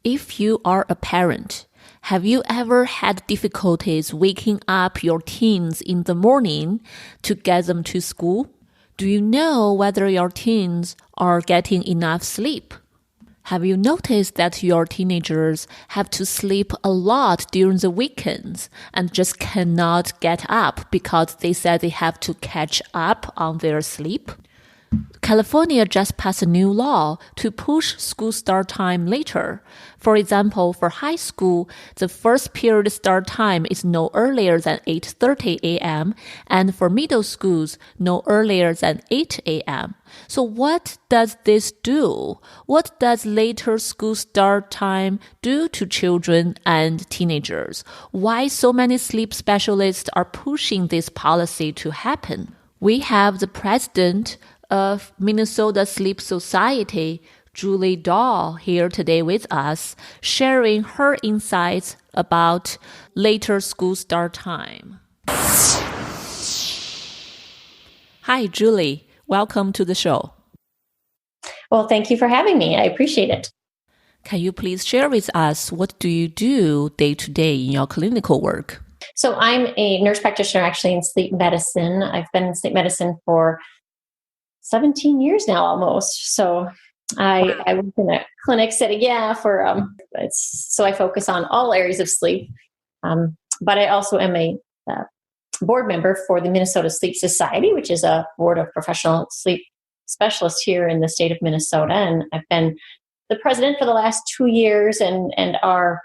If you are a parent, have you ever had difficulties waking up your teens in the morning to get them to school? Do you know whether your teens are getting enough sleep? Have you noticed that your teenagers have to sleep a lot during the weekends and just cannot get up because they said they have to catch up on their sleep? California just passed a new law to push school start time later. For example, for high school, the first period start time is no earlier than 8:30 a.m. and for middle schools, no earlier than 8 a.m. So what does this do? What does later school start time do to children and teenagers? Why so many sleep specialists are pushing this policy to happen? We have the president of Minnesota Sleep Society, Julie Dahl, here today with us, sharing her insights about later school start time. Hi, Julie. Welcome to the show. Well, thank you for having me. I appreciate it. Can you please share with us what do you do day to day in your clinical work? So I'm a nurse practitioner actually in sleep medicine. I've been in sleep medicine for 17 years now almost. So I work in a clinic setting, so I focus on all areas of sleep. But I also am a board member for the Minnesota Sleep Society, which is a board of professional sleep specialists here in the state of Minnesota. And I've been the president for the last 2 years, and our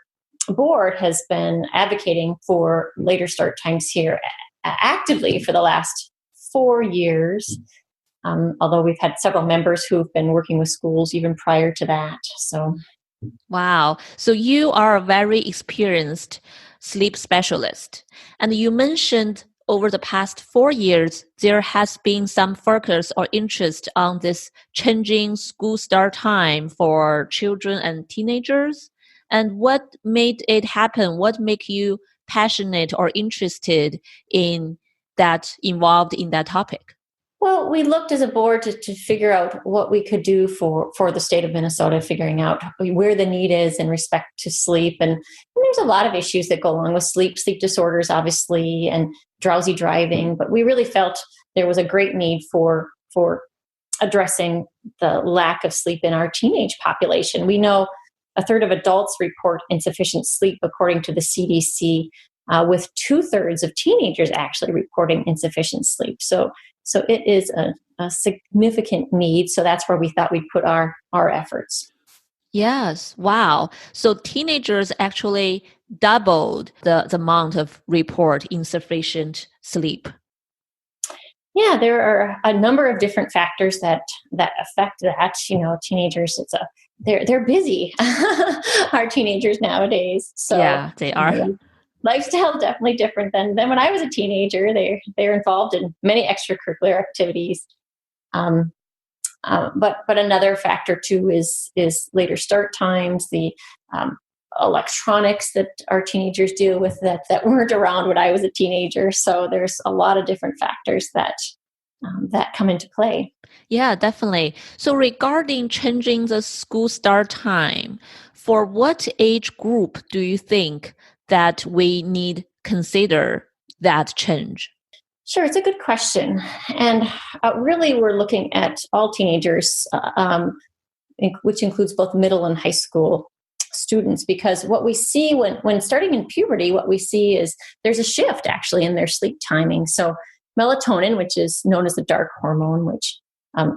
board has been advocating for later start times here actively for the last 4 years. Although we've had several members who've been working with schools even prior to that. Wow. So you are a very experienced sleep specialist. And you mentioned over the past 4 years, there has been some focus or interest on this changing school start time for children and teenagers. And what made it happen? What made you passionate or interested in that, involved in that topic? Well, we looked as a board to figure out what we could do for the state of Minnesota, figuring out where the need is in respect to sleep. And there's a lot of issues that go along with sleep disorders, obviously, and drowsy driving. But we really felt there was a great need for addressing the lack of sleep in our teenage population. We know a third of adults report insufficient sleep, according to the CDC, with 2/3 of teenagers actually reporting insufficient sleep. So it is a significant need. So that's where we thought we'd put our efforts. Yes. Wow. So teenagers actually doubled the amount of report insufficient sleep. Yeah, there are a number of different factors that affect that. Teenagers, they're busy. Our teenagers nowadays. So yeah, they are. Lifestyle is definitely different than when I was a teenager. They're involved in many extracurricular activities. But another factor too is later start times, the electronics that our teenagers deal with that weren't around when I was a teenager. So there's a lot of different factors that come into play. Yeah, definitely. So regarding changing the school start time, for what age group do you think that we need consider that change? Sure, it's a good question. And really we're looking at all teenagers, which includes both middle and high school students, because what we see when starting in puberty, what we see is there's a shift actually in their sleep timing. So melatonin, which is known as the dark hormone, which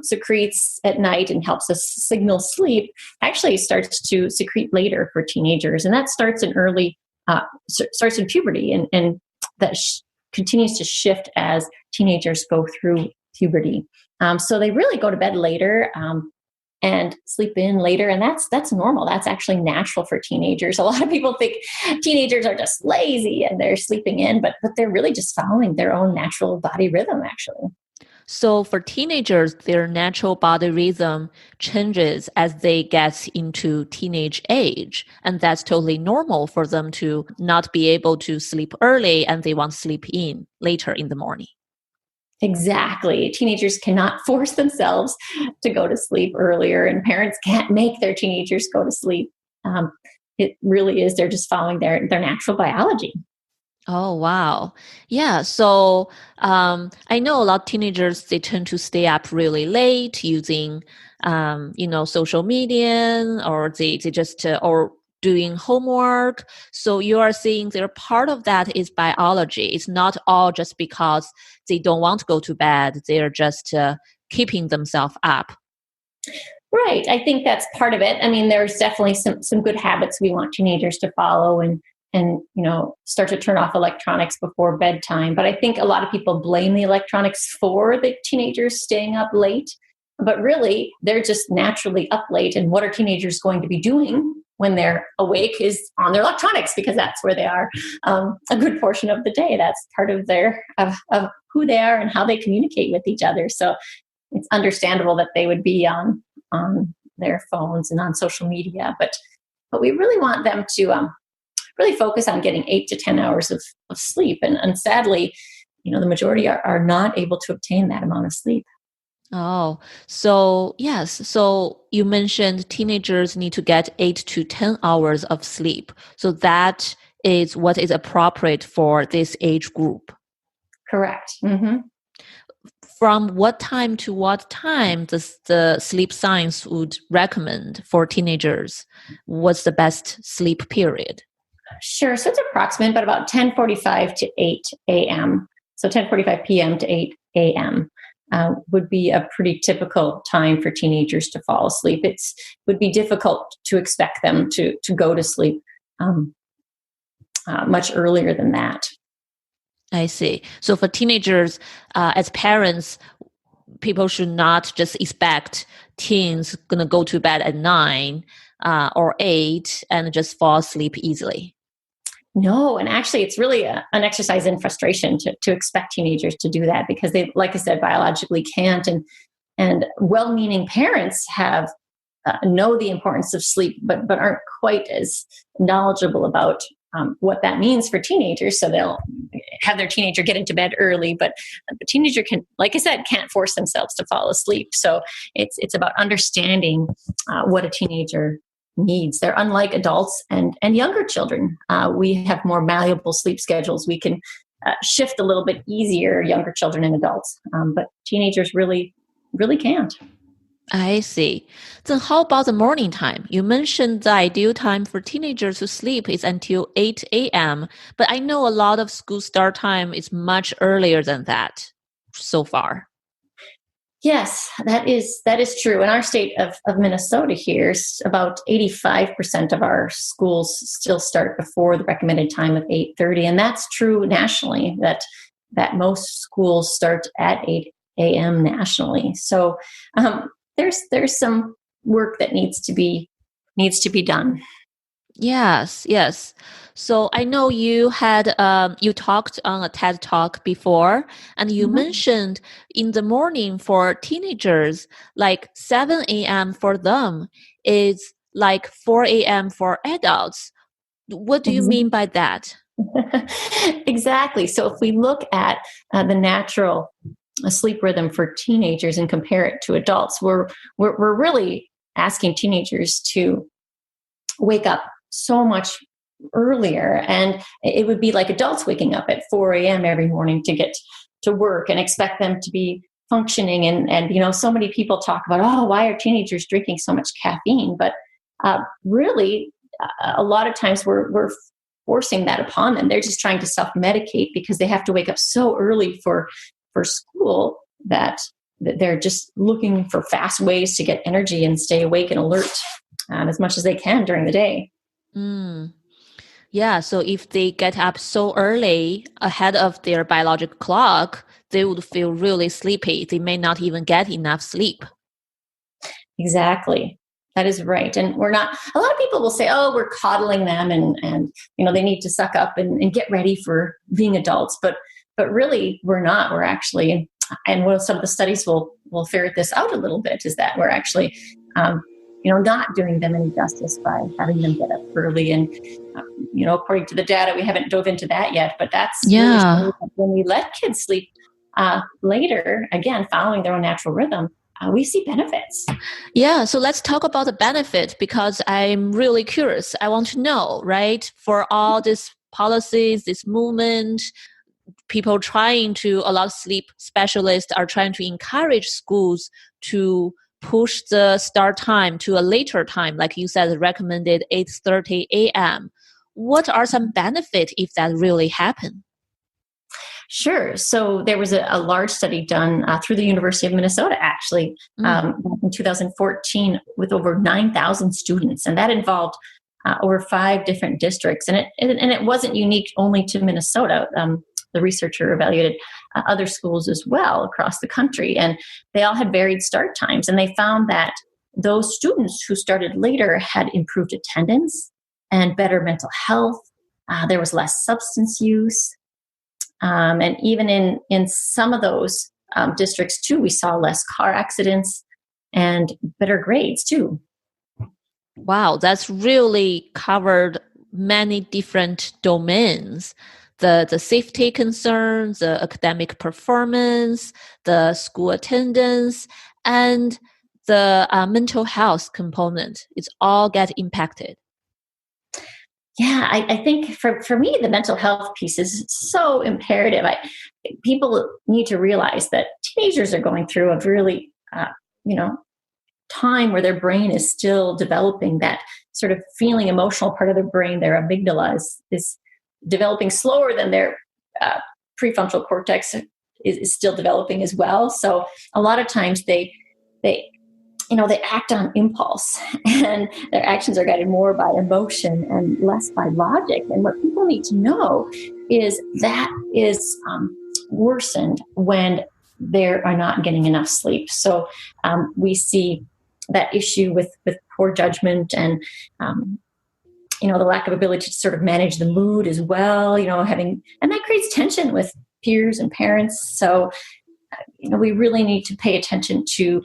secretes at night and helps us signal sleep, actually starts to secrete later for teenagers. And that starts in starts in puberty, and that continues to shift as teenagers go through puberty. So they really go to bed later and sleep in later, and that's normal. That's actually natural for teenagers. A lot of people think teenagers are just lazy and they're sleeping in, but they're really just following their own natural body rhythm, actually. So for teenagers, their natural body rhythm changes as they get into teenage age. And that's totally normal for them to not be able to sleep early and they want to sleep in later in the morning. Exactly. Teenagers cannot force themselves to go to sleep earlier, and parents can't make their teenagers go to sleep. it really is, they're just following their natural biology. Oh, wow. Yeah. So I know a lot of teenagers, they tend to stay up really late using, social media, or they just, or doing homework. So you are saying they're part of that is biology. It's not all just because they don't want to go to bed. They're just keeping themselves up. Right. I think that's part of it. I mean, there's definitely some good habits we want teenagers to follow, and start to turn off electronics before bedtime. But I think a lot of people blame the electronics for the teenagers staying up late. But really, they're just naturally up late. And what are teenagers going to be doing when they're awake is on their electronics, because that's where they are a good portion of the day. That's part of of who they are and how they communicate with each other. So it's understandable that they would be on their phones and on social media, but we really want them to really focus on getting 8 to 10 hours of sleep, and sadly, the majority are not able to obtain that amount of sleep. Oh, so yes. So you mentioned teenagers need to get 8 to 10 hours of sleep. So that is what is appropriate for this age group. Correct. Mm-hmm. From what time to what time does the sleep science would recommend for teenagers? What's the best sleep period? Sure. So it's approximate, but about 10:45 to 8 a.m. So 10:45 p.m. to 8 a.m. Would be a pretty typical time for teenagers to fall asleep. It would be difficult to expect them to go to sleep much earlier than that. I see. So for teenagers, as parents, people should not just expect teens going to go to bed at 9 or 8 and just fall asleep easily. No, and actually, it's really an exercise in frustration to expect teenagers to do that, because they, like I said, biologically can't. And well-meaning parents know the importance of sleep, but aren't quite as knowledgeable about what that means for teenagers. So they'll have their teenager get into bed early, but the teenager can, like I said, can't force themselves to fall asleep. So it's about understanding what a teenager needs. They're unlike adults and younger children. We have more malleable sleep schedules. We can shift a little bit easier, younger children and adults, but teenagers really, really can't. I see. Then how about the morning time? You mentioned the ideal time for teenagers to sleep is until 8 a.m., but I know a lot of school start time is much earlier than that so far. Yes, that is true. In our state of Minnesota here, about 85% of our schools still start before the recommended time of 8:30. And that's true nationally, that most schools start at 8 a.m. nationally. So there's some work that needs to be done. Yes, yes. So I know you had you talked on a TED Talk before, and you Mhm. mentioned in the morning for teenagers, like 7 a.m. for them is like 4 a.m. for adults. What do you mean by that? Exactly. So if we look at the natural sleep rhythm for teenagers and compare it to adults, we're really asking teenagers to wake up so much earlier, and it would be like adults waking up at 4 a.m. every morning to get to work and expect them to be functioning. And so many people talk about, oh, why are teenagers drinking so much caffeine? But really, a lot of times we're forcing that upon them. They're just trying to self-medicate because they have to wake up so early for school that they're just looking for fast ways to get energy and stay awake and alert as much as they can during the day. Mm. Yeah, so if they get up so early ahead of their biological clock, they would feel really sleepy. They may not even get enough sleep. Exactly. That is right. And we're not, a lot of people will say, oh, we're coddling them and they need to suck up and get ready for being adults. But really we're not. We're actually, and some of the studies will ferret this out a little bit, is that we're actually, not doing them any justice by having them get up early. And, according to the data, we haven't dove into that yet, but that's really Yeah. showing that when we let kids sleep later, again, following their own natural rhythm, we see benefits. Yeah, so let's talk about the benefit because I'm really curious. I want to know, right? For all these policies, this movement, people trying to, a lot of sleep specialists are trying to encourage schools to push the start time to a later time, like you said, recommended 8:30 a.m. What are some benefits if that really happen? Sure. So there was a large study done through the University of Minnesota, actually, in 2014 with over 9,000 students. And that involved over 5 different districts. And it wasn't unique only to Minnesota. The researcher evaluated other schools as well across the country. And they all had varied start times. And they found that those students who started later had improved attendance and better mental health. There was less substance use. And even in some of those districts, too, we saw less car accidents and better grades, too. Wow, that's really covered many different domains. The safety concerns, the academic performance, the school attendance, and the mental health component. It's all get impacted. Yeah, I think for me, the mental health piece is so imperative. People need to realize that teenagers are going through a really, time where their brain is still developing. That sort of feeling emotional part of their brain, their amygdala is developing slower than their prefrontal cortex is still developing as well. So a lot of times they act on impulse, and their actions are guided more by emotion and less by logic. And what people need to know is that is worsened when they are not getting enough sleep. So we see that issue with poor judgment and the lack of ability to sort of manage the mood as well. And that creates tension with peers and parents. So we really need to pay attention to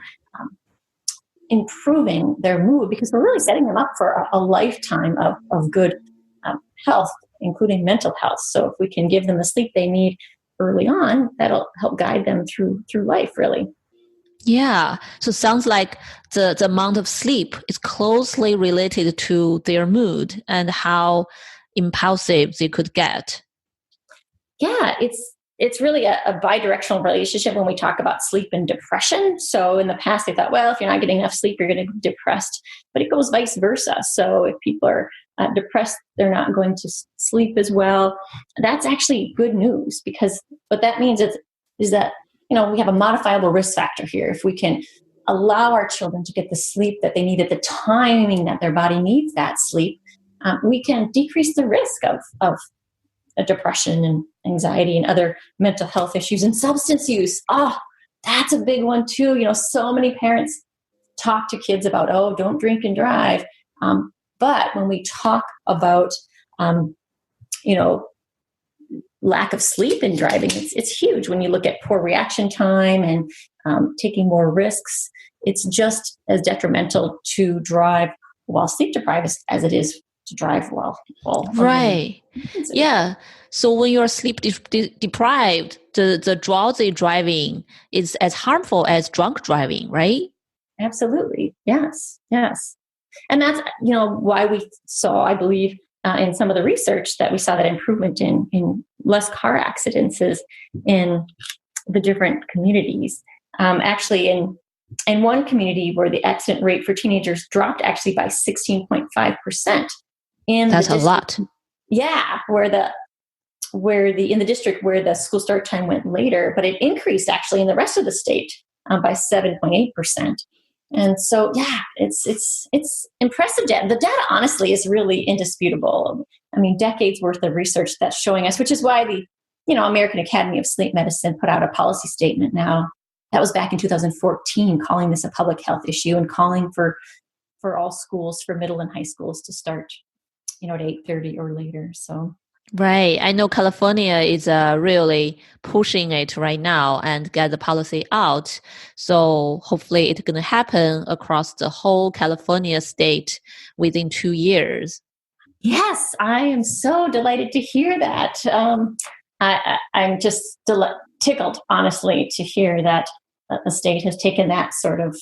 improving their mood, because we're really setting them up for a lifetime of good health, including mental health. So if we can give them the sleep they need early on, that'll help guide them through life, really. Yeah. So sounds like the amount of sleep is closely related to their mood and how impulsive they could get. Yeah, it's really a bidirectional relationship when we talk about sleep and depression. So in the past, they thought, well, if you're not getting enough sleep, you're going to be depressed. But it goes vice versa. So if people are depressed, they're not going to sleep as well. That's actually good news, because what that means is that, we have a modifiable risk factor here. If we can allow our children to get the sleep that they need at the timing that their body needs that sleep, we can decrease the risk of depression and anxiety and other mental health issues, and substance use. Oh, that's a big one too. So many parents talk to kids about, oh, don't drink and drive. But when we talk about, lack of sleep in driving, it's huge. When you look at poor reaction time and taking more risks, it's just as detrimental to drive while sleep deprived as it is to drive while right. Yeah. So when you're sleep deprived, the drowsy driving is as harmful as drunk driving, right? Absolutely. Yes. And that's, why we saw, I believe, in some of the research, that we saw that improvement in less car accidents in the different communities. Actually, in one community where the accident rate for teenagers dropped actually by 16.5%. That's a lot. Yeah, in the district where the school start time went later, but it increased actually in the rest of the state by 7.8%. And so, yeah, it's impressive data. The data, honestly, is really indisputable. I mean, decades worth of research that's showing us, which is why the American Academy of Sleep Medicine put out a policy statement now. That was back in 2014, calling this a public health issue and calling for all schools, for middle and high schools, to start at 8:30 or later. So right. I know California is really pushing it right now and get the policy out. So hopefully it's going to happen across the whole California state within 2 years. Yes, I am so delighted to hear that. I'm just tickled, honestly, to hear that a state has taken that sort of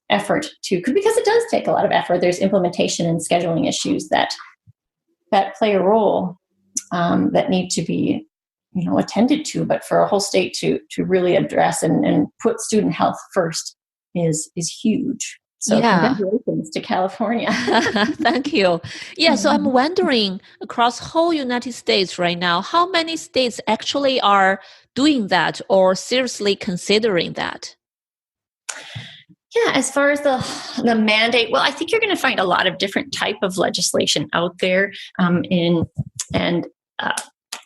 effort because it does take a lot of effort. There's implementation and scheduling issues that play a role that need to be, attended to. But for a whole state to really address and put student health first is huge. So congratulations to California. Thank you. Yeah, so I'm wondering, across whole United States right now, how many states actually are doing that or seriously considering that? Yeah, as far as the mandate, well, I think you're going to find a lot of different type of legislation out there.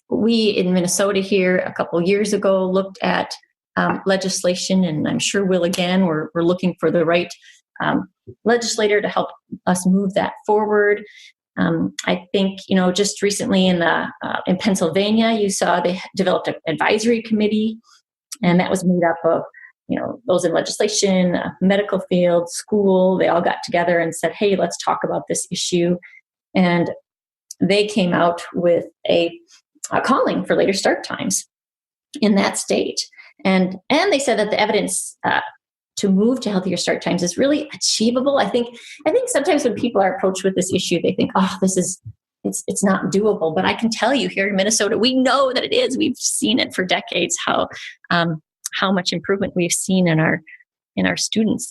We in Minnesota here a couple years ago looked at legislation, and I'm sure we'll again. We're looking for the right legislator to help us move that forward. I think just recently in Pennsylvania, you saw they developed an advisory committee, and that was made up of those in legislation, medical field, school. They all got together and said, "Hey, let's talk about this issue," and they came out with a calling for later start times in that state, and they said that the evidence to move to healthier start times is really achievable. I think sometimes when people are approached with this issue, they think, "Oh, it's not doable." But I can tell you, here in Minnesota, we know that it is. We've seen it for decades. How much improvement we've seen in our students.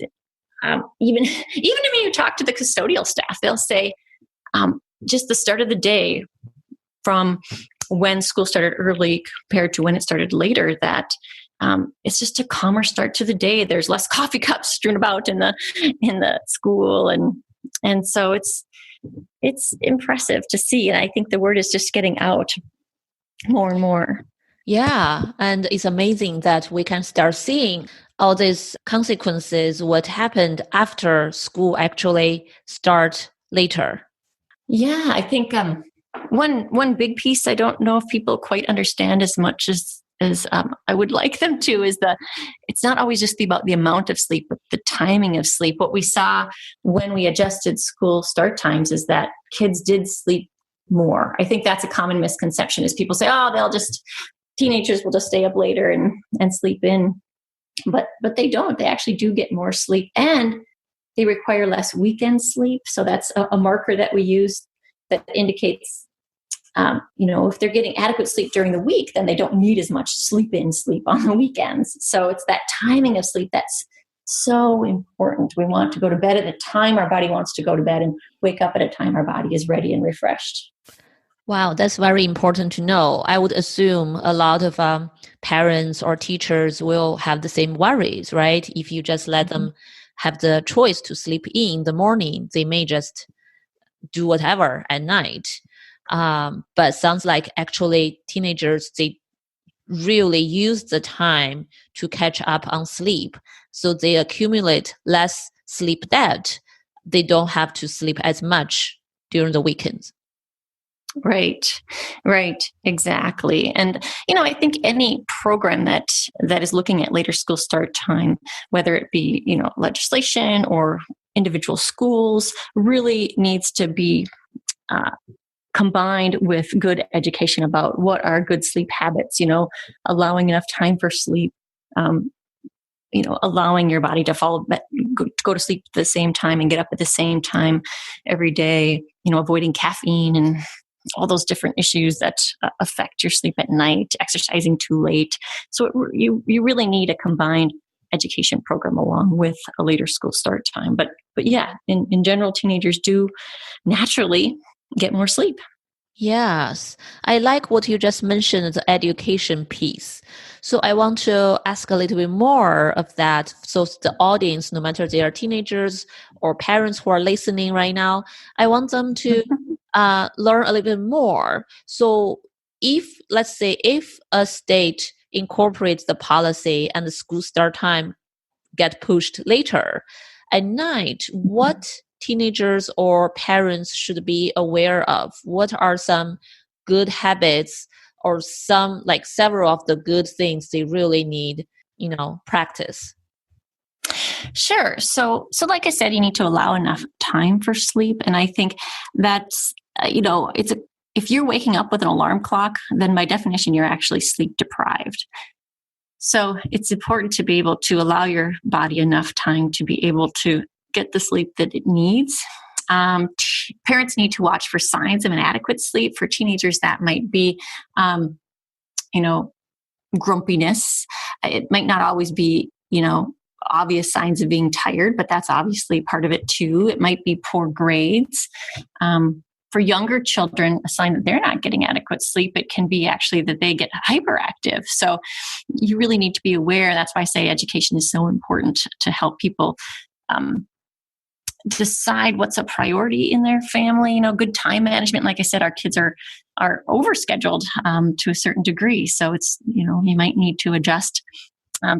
Even when you talk to the custodial staff, they'll say just the start of the day from when school started early compared to when it started later, that it's just a calmer start to the day. There's less coffee cups strewn about in the school, and so it's impressive to see. And I think the word is just getting out more and more. Yeah, and it's amazing that we can start seeing all these consequences, what happened after school actually start later. Yeah, I think one big piece I don't know if people quite understand as much as I would like them to is it's not always just about the amount of sleep, but the timing of sleep. What we saw when we adjusted school start times is that kids did sleep more. I think that's a common misconception is people say, "Oh, teenagers will just stay up later and sleep in," but they don't. They actually do get more sleep, and they require less weekend sleep. So that's a marker that we use that indicates, if they're getting adequate sleep during the week, then they don't need as much sleep on the weekends. So it's that timing of sleep that's so important. We want to go to bed at a time our body wants to go to bed and wake up at a time our body is ready and refreshed. Wow, that's very important to know. I would assume a lot of parents or teachers will have the same worries, right? If you just let them have the choice to sleep in the morning, they may just do whatever at night. But sounds like actually teenagers, they really use the time to catch up on sleep. So they accumulate less sleep debt. They don't have to sleep as much during the weekends. Right, exactly. And, I think any program that is looking at later school start time, whether it be, legislation or individual schools, really needs to be combined with good education about what are good sleep habits, allowing enough time for sleep, allowing your body to go to sleep at the same time and get up at the same time every day, avoiding caffeine and all those different issues that affect your sleep at night, exercising too late. So you really need a combined education program along with a later school start time. But yeah, in general, teenagers do naturally get more sleep. Yes, I like what you just mentioned, the education piece. So I want to ask a little bit more of that. So the audience, no matter they are teenagers or parents who are listening right now, I want them to learn a little bit more. So let's say if a state incorporates the policy and the school start time get pushed later at night, what teenagers or parents should be aware of? What are some good habits or several of the good things they really need, practice? Sure. So like I said, you need to allow enough time for sleep. And I think that's, if you're waking up with an alarm clock, then by definition, you're actually sleep deprived. So it's important to be able to allow your body enough time to be able to get the sleep that it needs. Parents need to watch for signs of inadequate sleep. For teenagers, that might be, grumpiness. It might not always be, obvious signs of being tired, but that's obviously part of it too. It might be poor grades. For younger children, a sign that they're not getting adequate sleep, it can be actually that they get hyperactive. So you really need to be aware. That's why I say education is so important to help people decide what's a priority in their family. Good time management. Like I said, our kids are overscheduled to a certain degree. So it's, you might need to adjust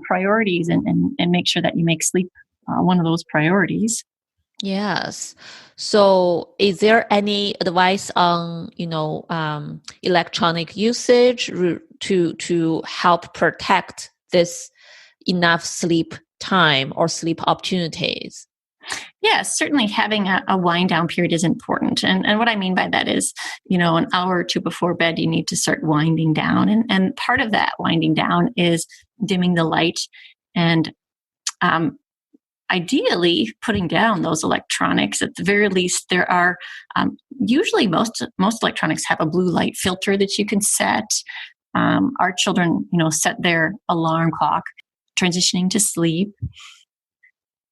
priorities and make sure that you make sleep one of those priorities. Yes. So is there any advice on, electronic usage to help protect this enough sleep time or sleep opportunities? Yes, certainly having a wind down period is important. And what I mean by that is, an hour or two before bed, you need to start winding down. And part of that winding down is dimming the light and ideally putting down those electronics. At the very least, there are usually most electronics have a blue light filter that you can set. Our children, set their alarm clock transitioning to sleep.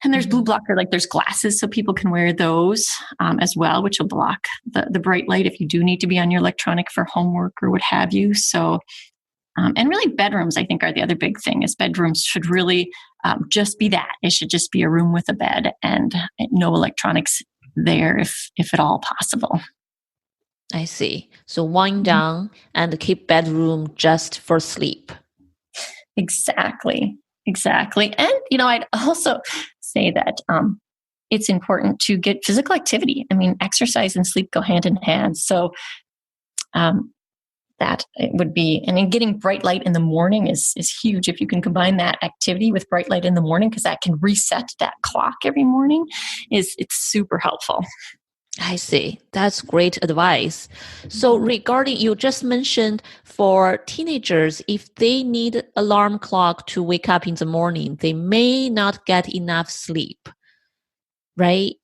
And there's blue blocker, like there's glasses, so people can wear those as well, which will block the bright light if you do need to be on your electronic for homework or what have you. So, and really bedrooms, I think, are the other big thing, is bedrooms should really just be that. It should just be a room with a bed and no electronics there if at all possible. I see. So wind down and keep bedroom just for sleep. Exactly. And, I'd also say that it's important to get physical activity. I mean, exercise and sleep go hand in hand. So that it would be, getting bright light in the morning is huge. If you can combine that activity with bright light in the morning, because that can reset that clock every morning, it's super helpful. I see. That's great advice. So regarding, you just mentioned for teenagers, if they need alarm clock to wake up in the morning, they may not get enough sleep, right?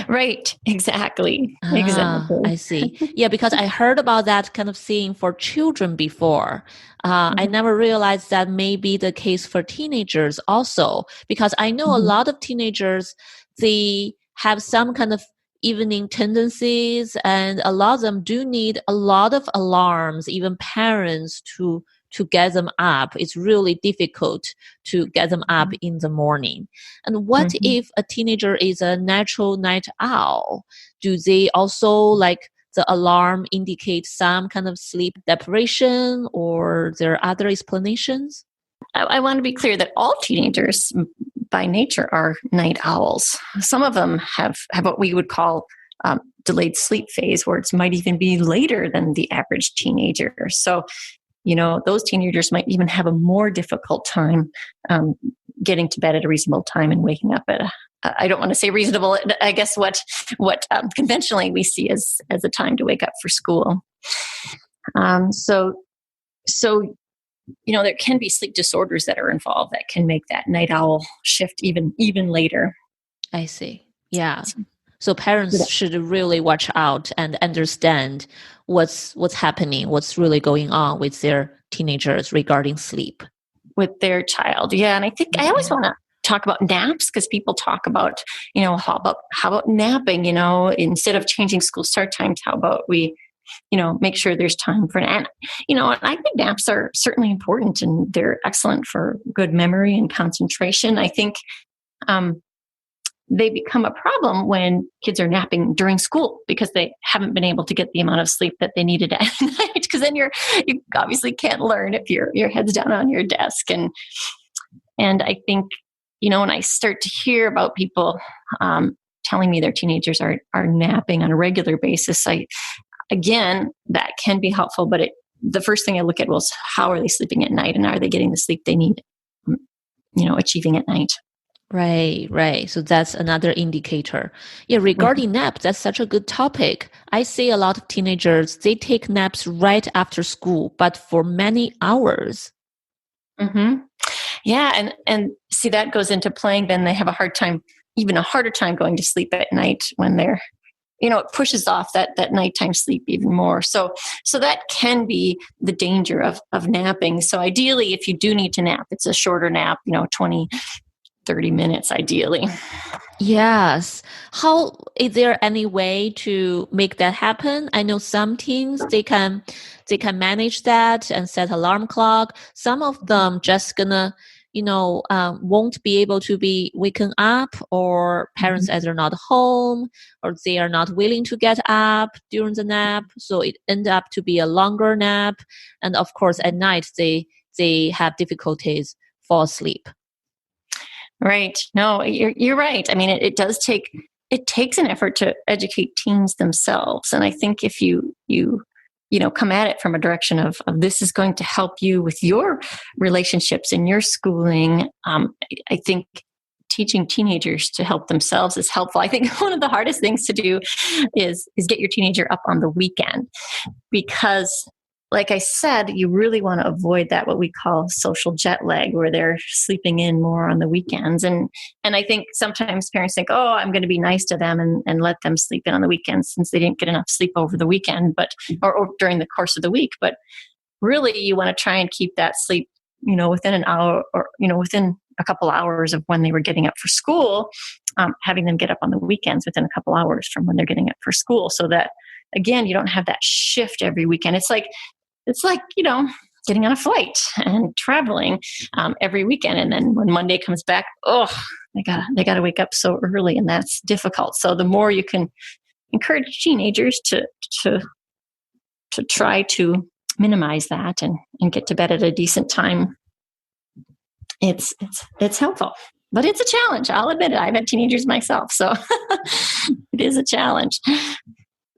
Right. Exactly. I see. Yeah, because I heard about that kind of thing for children before. I never realized that may be the case for teenagers also, because I know a lot of teenagers, they have some kind of evening tendencies, and a lot of them do need a lot of alarms, even parents to get them up. It's really difficult to get them up in the morning. And what if a teenager is a natural night owl? Do they also, like, the alarm indicate some kind of sleep deprivation, or there are other explanations? I want to be clear that all teenagers by nature are night owls. Some of them have what we would call delayed sleep phase, where it might even be later than the average teenager. So, those teenagers might even have a more difficult time getting to bed at a reasonable time and waking up at I don't want to say reasonable, I guess what conventionally we see as a time to wake up for school. So there can be sleep disorders that are involved that can make that night owl shift even later. I see. Yeah. So parents should really watch out and understand what's happening, what's really going on with their teenagers regarding sleep. With their child. Yeah. And I think I always want to talk about naps, because people talk about, how about napping, instead of changing school start times, how about we make sure there's time for that. And I think naps are certainly important, and they're excellent for good memory and concentration. I think they become a problem when kids are napping during school, because they haven't been able to get the amount of sleep that they needed at night. Because then you obviously can't learn if your head's down on your desk. And I think, when I start to hear about people telling me their teenagers are napping on a regular basis, again, that can be helpful, but the first thing I look at was, how are they sleeping at night, and are they getting the sleep they need, achieving at night? Right. So that's another indicator. Yeah, regarding nap, that's such a good topic. I see a lot of teenagers, they take naps right after school, but for many hours. Mm-hmm. Yeah, and see, that goes into playing. Then they have even a harder time going to sleep at night when they're, it pushes off that nighttime sleep even more. So that can be the danger of napping. So ideally, if you do need to nap, it's a shorter nap, 20, 30 minutes ideally. Yes. How is there any way to make that happen? I know some teens they can manage that and set alarm clock. Some of them just gonna won't be able to be waken up, or parents either not home or they are not willing to get up during the nap, so it end up to be a longer nap, and of course at night they have difficulties fall asleep. Right. No, you're right. I mean, it takes an effort to educate teens themselves. And I think if you come at it from a direction of this is going to help you with your relationships and your schooling, I think teaching teenagers to help themselves is helpful. I think one of the hardest things to do is get your teenager up on the weekend, because like I said, you really want to avoid that, what we call social jet lag, where they're sleeping in more on the weekends. And I think sometimes parents think, oh, I'm going to be nice to them and let them sleep in on the weekends since they didn't get enough sleep over the weekend, or during the course of the week. But really, you want to try and keep that sleep, within an hour, or, within a couple hours of when they were getting up for school, having them get up on the weekends within a couple hours from when they're getting up for school, so that, again, you don't have that shift every weekend. It's like, getting on a flight and traveling every weekend. And then when Monday comes back, they gotta wake up so early, and that's difficult. So the more you can encourage teenagers to try to minimize that and get to bed at a decent time, it's helpful. But it's a challenge. I'll admit it. I've had teenagers myself, so it is a challenge.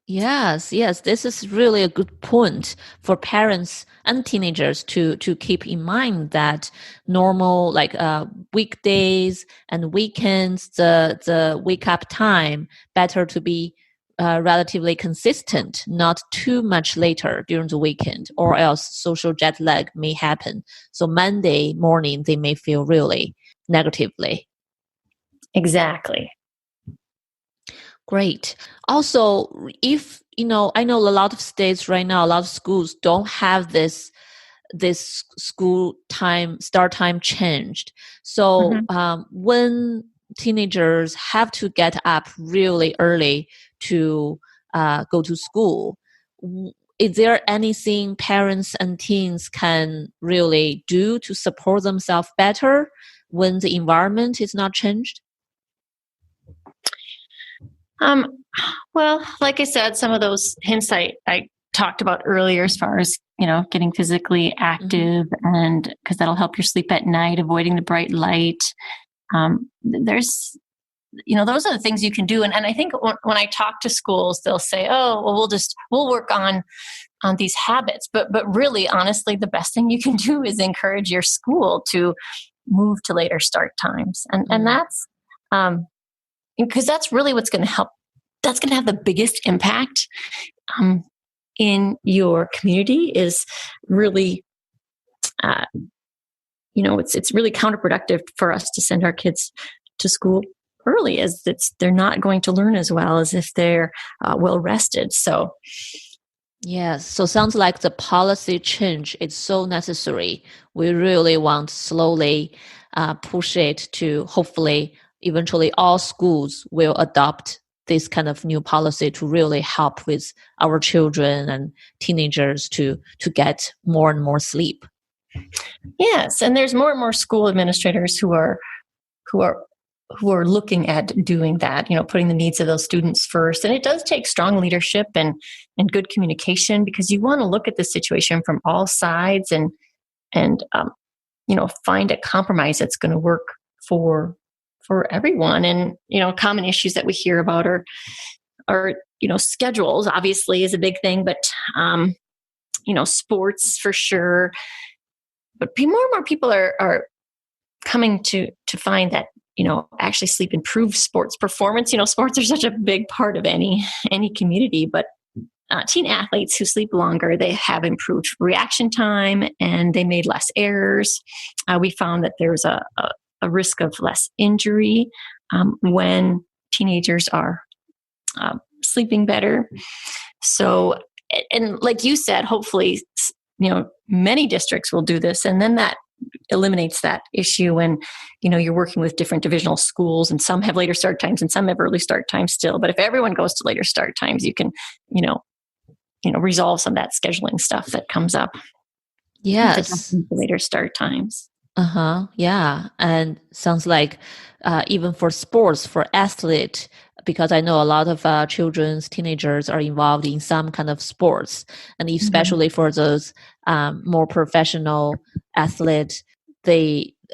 Yes, this is really a good point for parents and teenagers to keep in mind, that normal, like weekdays and weekends, the wake up time better to be relatively consistent, not too much later during the weekend, or else social jet lag may happen. So Monday morning they may feel really negatively. Exactly. Great. Also, if I know a lot of states right now, a lot of schools don't have this school time start time changed. So when teenagers have to get up really early to go to school, is there anything parents and teens can really do to support themselves better when the environment is not changed? Well, like I said, some of those hints I talked about earlier, as far as, getting physically active, and because that'll help your sleep at night, avoiding the bright light. There's, those are the things you can do. And I think when I talk to schools, they'll say, oh, well, we'll work on these habits. But really, honestly, the best thing you can do is encourage your school to move to later start times. And that's, because that's really what's going to help. That's going to have the biggest impact in your community. Is really, it's really counterproductive for us to send our kids to school early, as they're not going to learn as well as if they're well rested. So, yes. So sounds like the policy change is so necessary. We really want to slowly push it to, hopefully eventually all schools will adopt this kind of new policy to really help with our children and teenagers to get more and more sleep. Yes, and there's more and more school administrators who are looking at doing that, putting the needs of those students first. And it does take strong leadership and good communication, because you want to look at the situation from all sides and find a compromise that's going to work for everyone. And, common issues that we hear about are schedules obviously is a big thing, but, sports for sure. But more and more people are coming to find that, actually sleep improves sports performance. Sports are such a big part of any community, but teen athletes who sleep longer, they have improved reaction time and they made less errors. We found that there's a risk of less injury when teenagers are sleeping better. So, and like you said, hopefully, many districts will do this, and then that eliminates that issue when, you're working with different divisional schools, and some have later start times and some have early start times still. But if everyone goes to later start times, you can, resolve some of that scheduling stuff that comes up. Yes. With the later start times. Yeah. And sounds like even for sports, for athlete, because I know a lot of children's teenagers are involved in some kind of sports, and especially for those more professional athletes,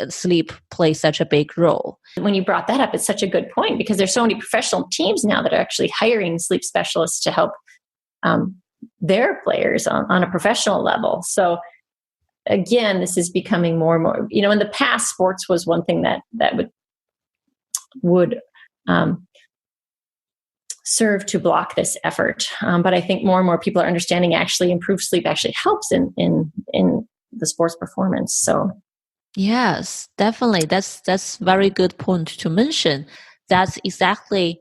sleep plays such a big role. When you brought that up, it's such a good point, because there's so many professional teams now that are actually hiring sleep specialists to help their players on a professional level. So again, this is becoming more and more, in the past, sports was one thing that would serve to block this effort. But I think more and more people are understanding actually improved sleep actually helps in the sports performance. So yes, definitely. That's very good point to mention. That's exactly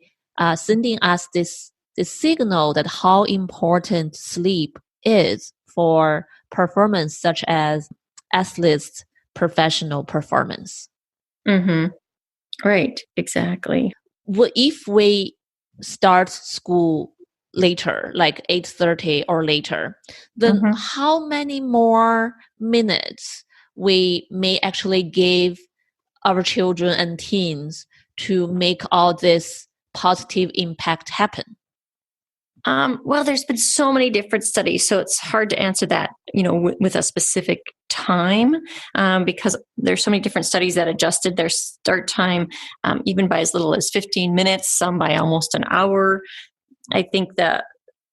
sending us this signal that how important sleep is for performance, such as athletes' professional performance. Right, exactly. What if we start school later, like 8:30 or later, then how many more minutes we may actually give our children and teens to make all this positive impact happen? Well, there's been so many different studies, so it's hard to answer that, with a specific time, because there's so many different studies that adjusted their start time, even by as little as 15 minutes, some by almost an hour. I think the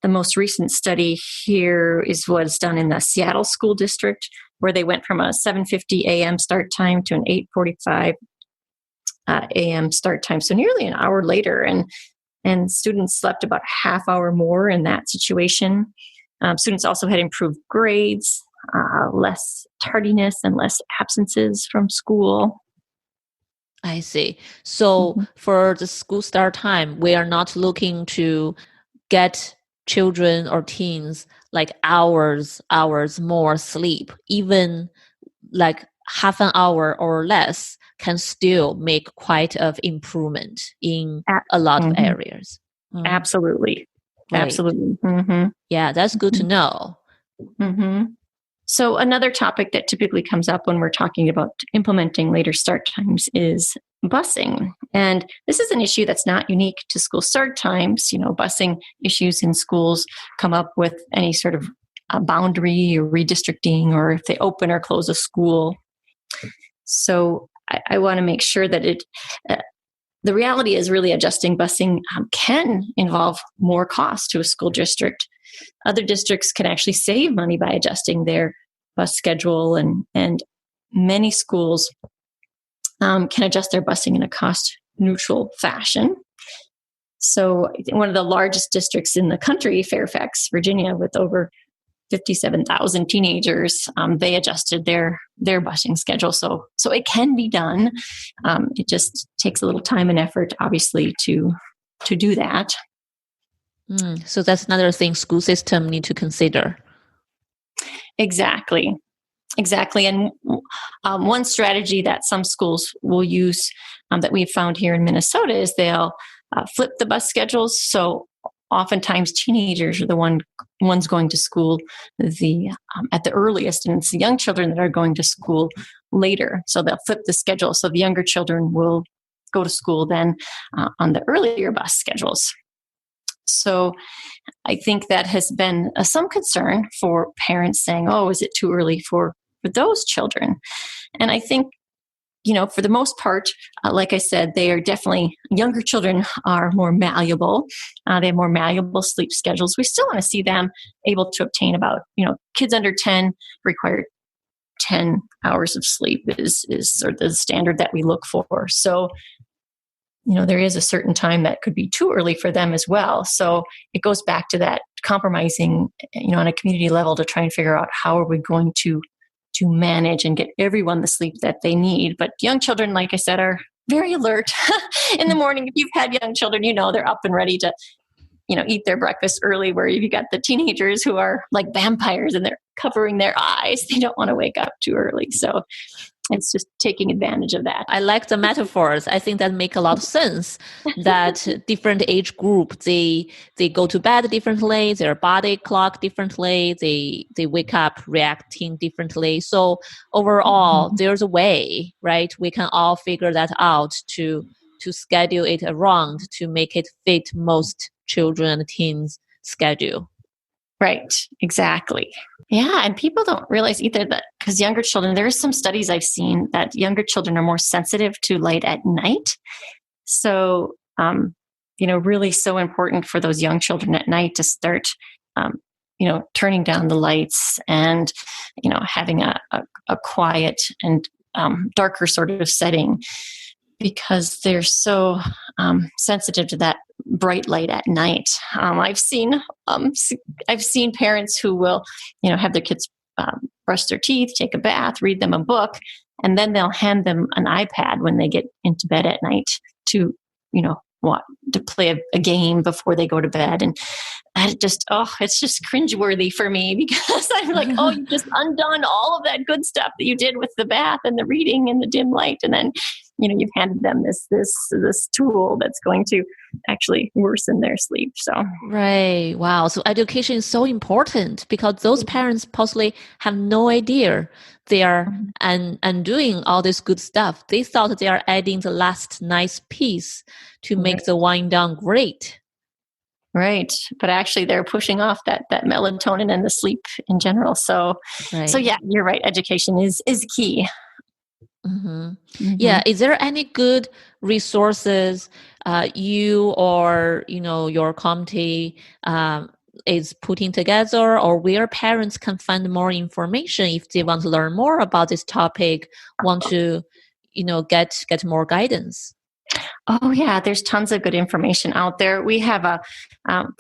most recent study here was done in the Seattle School District, where they went from a 7:50 a.m. start time to an 8:45 a.m. start time, so nearly an hour later. And students slept about a half hour more in that situation. Students also had improved grades, less tardiness, and less absences from school. I see. So for the school start time, we are not looking to get children or teens like hours more sleep. Even like half an hour or less can still make quite of improvement in a lot of areas. Absolutely. Great. Absolutely. Yeah, that's good to know. So another topic that typically comes up when we're talking about implementing later start times is busing. And this is an issue that's not unique to school start times. Busing issues in schools come up with any sort of boundary or redistricting, or if they open or close a school. So I want to make sure that the reality is really adjusting busing can involve more cost to a school district. Other districts can actually save money by adjusting their bus schedule, and many schools can adjust their busing in a cost-neutral fashion. So one of the largest districts in the country, Fairfax, Virginia, with over 57,000 teenagers, they adjusted their busing schedule. So it can be done. It just takes a little time and effort, obviously, to do that. So that's another thing school system need to consider. Exactly. And one strategy that some schools will use that we've found here in Minnesota is they'll flip the bus schedules. So oftentimes teenagers are the ones going to school at the earliest, and it's the young children that are going to school later. So they'll flip the schedule. So the younger children will go to school then on the earlier bus schedules. So I think that has been some concern for parents saying, oh, is it too early for those children? And I think, for the most part, like I said, they are definitely, younger children are more malleable. They have more malleable sleep schedules. We still want to see them able to obtain about, kids under 10 require 10 hours of sleep is sort of the standard that we look for. So, there is a certain time that could be too early for them as well. So it goes back to that compromising, on a community level to try and figure out how are we going to manage and get everyone the sleep that they need. But young children, like I said, are very alert in the morning. If you've had young children, they're up and ready to, eat their breakfast early, where you've got the teenagers who are like vampires and they're covering their eyes. They don't want to wake up too early. So it's just taking advantage of that. I like the metaphors. I think that make a lot of sense that different age group, they go to bed differently, their body clock differently, they wake up reacting differently. So overall, there's a way, right? We can all figure that out to schedule it around to make it fit most children and teens' schedule. Right, exactly. Yeah, and people don't realize either that because younger children, there are some studies I've seen that younger children are more sensitive to light at night. So, really so important for those young children at night to start, turning down the lights and, having a quiet and darker sort of setting, because they're so sensitive to that bright light at night. I've seen parents who will, have their kids brush their teeth, take a bath, read them a book, and then they'll hand them an iPad when they get into bed at night to, to play a game before they go to bed. And that it's just cringeworthy for me, because I'm like, you just undone all of that good stuff that you did with the bath and the reading and the dim light, and then you've handed them this tool that's going to actually worsen their sleep. So right, wow. So education is so important, because those parents possibly have no idea they are undoing all this good stuff. They thought they are adding the last nice piece to make the wind down great. Right. But actually they're pushing off that melatonin and the sleep in general. So yeah, you're right. Education is key. Yeah. Is there any good resources you or, your committee is putting together, or where parents can find more information if they want to learn more about this topic, want to, get more guidance? Oh, yeah. There's tons of good information out there. We have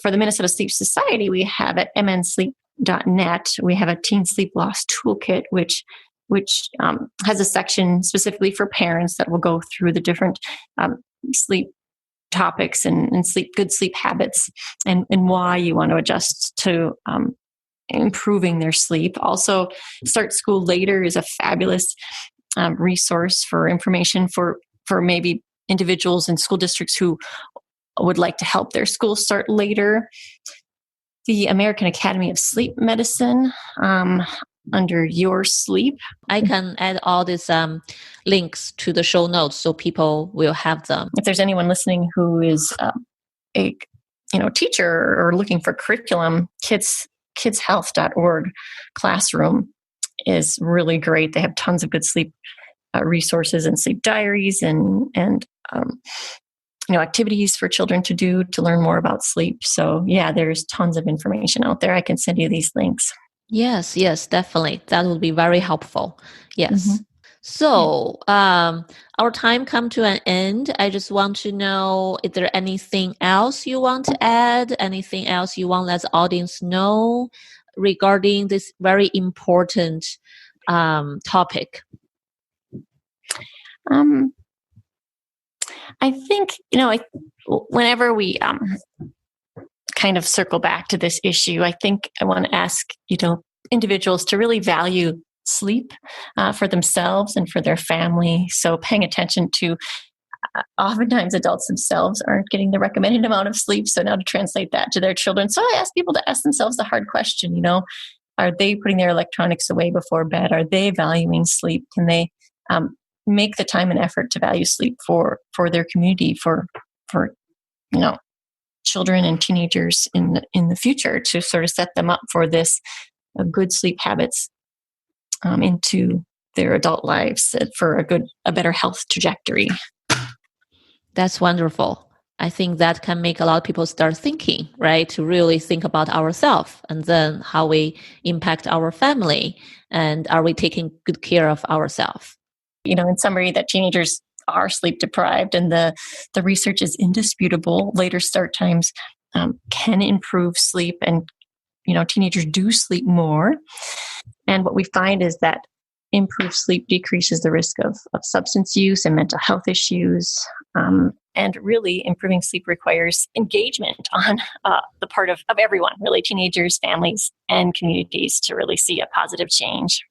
for the Minnesota Sleep Society, we have at mnsleep.net, we have a teen sleep loss toolkit, which has a section specifically for parents that will go through the different sleep topics and good sleep habits and why you want to adjust to improving their sleep. Also, Start School Later is a fabulous resource for information for maybe individuals and school districts who would like to help their school start later. The American Academy of Sleep Medicine, under Your Sleep. I can add all these links to the show notes so people will have them. If there's anyone listening who is a teacher or looking for curriculum, kidshealth.org classroom is really great. They have tons of good sleep resources and sleep diaries and activities for children to do to learn more about sleep. So yeah, there's tons of information out there. I can send you these links. Yes, definitely. That would be very helpful. Yes. So our time come to an end. I just want to know, is there anything else you want to add? Anything else you want to let the audience know regarding this very important topic? I think, whenever we kind of circle back to this issue, I think I want to ask, individuals to really value sleep for themselves and for their family. So paying attention to, oftentimes adults themselves aren't getting the recommended amount of sleep. So now to translate that to their children. So I ask people to ask themselves the hard question, are they putting their electronics away before bed? Are they valuing sleep? Can they make the time and effort to value sleep for their community, for children and teenagers in the future, to sort of set them up for this good sleep habits into their adult lives for a better health trajectory. That's wonderful. I think that can make a lot of people start thinking, right? To really think about ourselves and then how we impact our family, and are we taking good care of ourselves? In summary, that teenagers are sleep deprived, and the research is indisputable. Later start times can improve sleep, and teenagers do sleep more. And what we find is that improved sleep decreases the risk of substance use and mental health issues. And really, improving sleep requires engagement on the part of everyone, really, teenagers, families, and communities, to really see a positive change.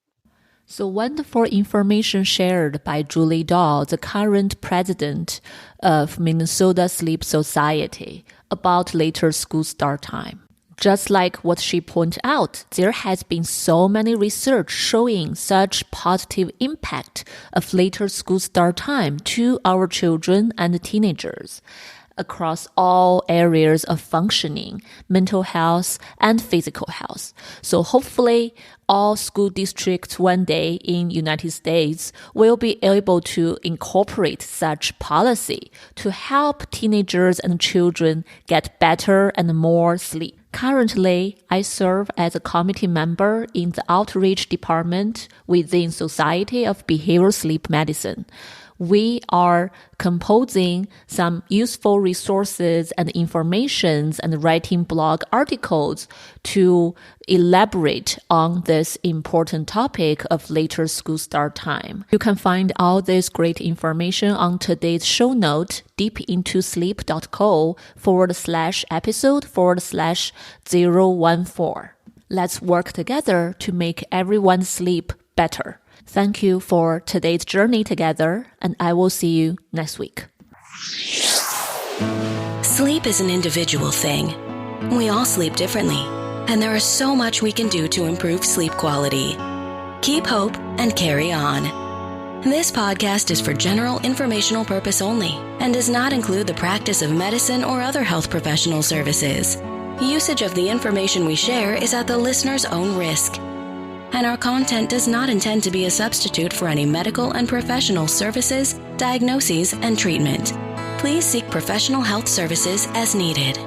So wonderful information shared by Julie Dahl, the current president of Minnesota Sleep Society, about later school start time. Just like what she pointed out, there has been so many research showing such positive impact of later school start time to our children and teenagers across all areas of functioning, mental health and physical health. So hopefully all school districts one day in United States will be able to incorporate such policy to help teenagers and children get better and more sleep. Currently, I serve as a committee member in the outreach department within Society of Behavioral Sleep Medicine. We are composing some useful resources and informations and writing blog articles to elaborate on this important topic of later school start time. You can find all this great information on today's show note, deepintosleep.co/episode/014. Let's work together to make everyone's sleep better. Thank you for today's journey together, and I will see you next week. Sleep is an individual thing. We all sleep differently, and there is so much we can do to improve sleep quality. Keep hope and carry on. This podcast is for general informational purpose only and does not include the practice of medicine or other health professional services. Usage of the information we share is at the listener's own risk, and our content does not intend to be a substitute for any medical and professional services, diagnoses, and treatment. Please seek professional health services as needed.